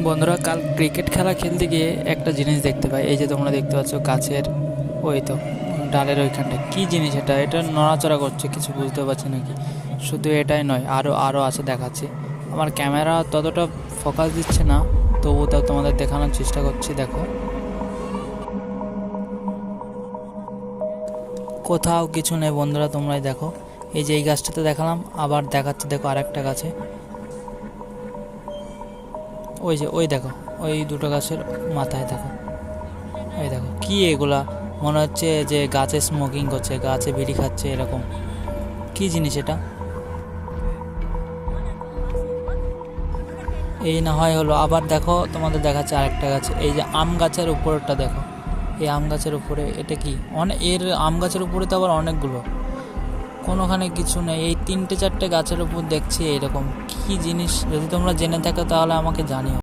বন্ধুরা, কাল ক্রিকেট খেলা খেলতে গিয়ে একটা জিনিস দেখতে পাই। এই যে তোমরা দেখতে পাচ্ছ গাছের ওই তো ডালের ওইখানটা কী জিনিস, এটা নড়াচড়া করছে, কিছু বুঝতে পারছি নাকি। শুধু এটাই নয়, আরও আছে, দেখাচ্ছি। আমার ক্যামেরা ততটা ফোকাস দিচ্ছে না, তবুও তাও তোমাদের দেখানোর চেষ্টা করছি। দেখো, কোথাও কিছু নেই বন্ধুরা, তোমরাই দেখো। এই যে এই গাছটাতে দেখালাম, আবার দেখাচ্ছি, দেখো আরেকটা গাছে। ওই যে ওই দেখো, ওই দুটো গাছের মাথায় দেখো, এই দেখো কি এগুলা। মনে হচ্ছে যে গাছে স্মোকিং করছে, গাছে বিড়ি খাচ্ছে, এরকম কি জিনিস এটা। এই না হয় হলো, আবার দেখো তোমাদের দেখাচ্ছে আরেকটা গাছ। এই যে আম গাছের উপরটা দেখো, এই আম গাছের উপরে এটা কি, এর আম গাছের উপরে তো আবার অনেকগুলো, কোনোখানে কিছু নেই। এই তিনটে চারটে গাছের উপর দেখছি এইরকম কি জিনিস। যদি তোমরা জেনে থাকো তাহলে আমাকে জানিও।